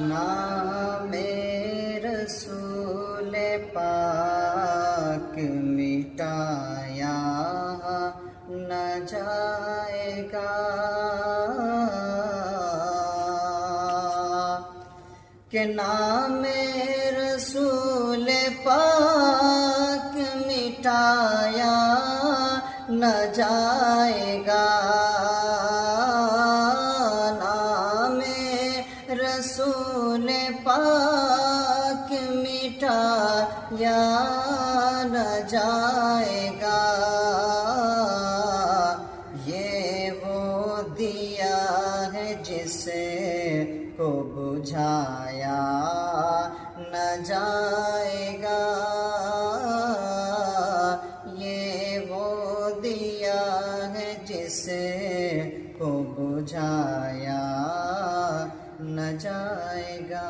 नामे रसूल पाक मिटाया न जाएगा कि नामे रसूल पाक मिटाया न जाएगा। रसूल पाक मिटाया न जाएगा। ये वो दिया है जिसे को बुझाया न जाएगा। ये वो दिया है जिसे को बुझाया न जाएगा।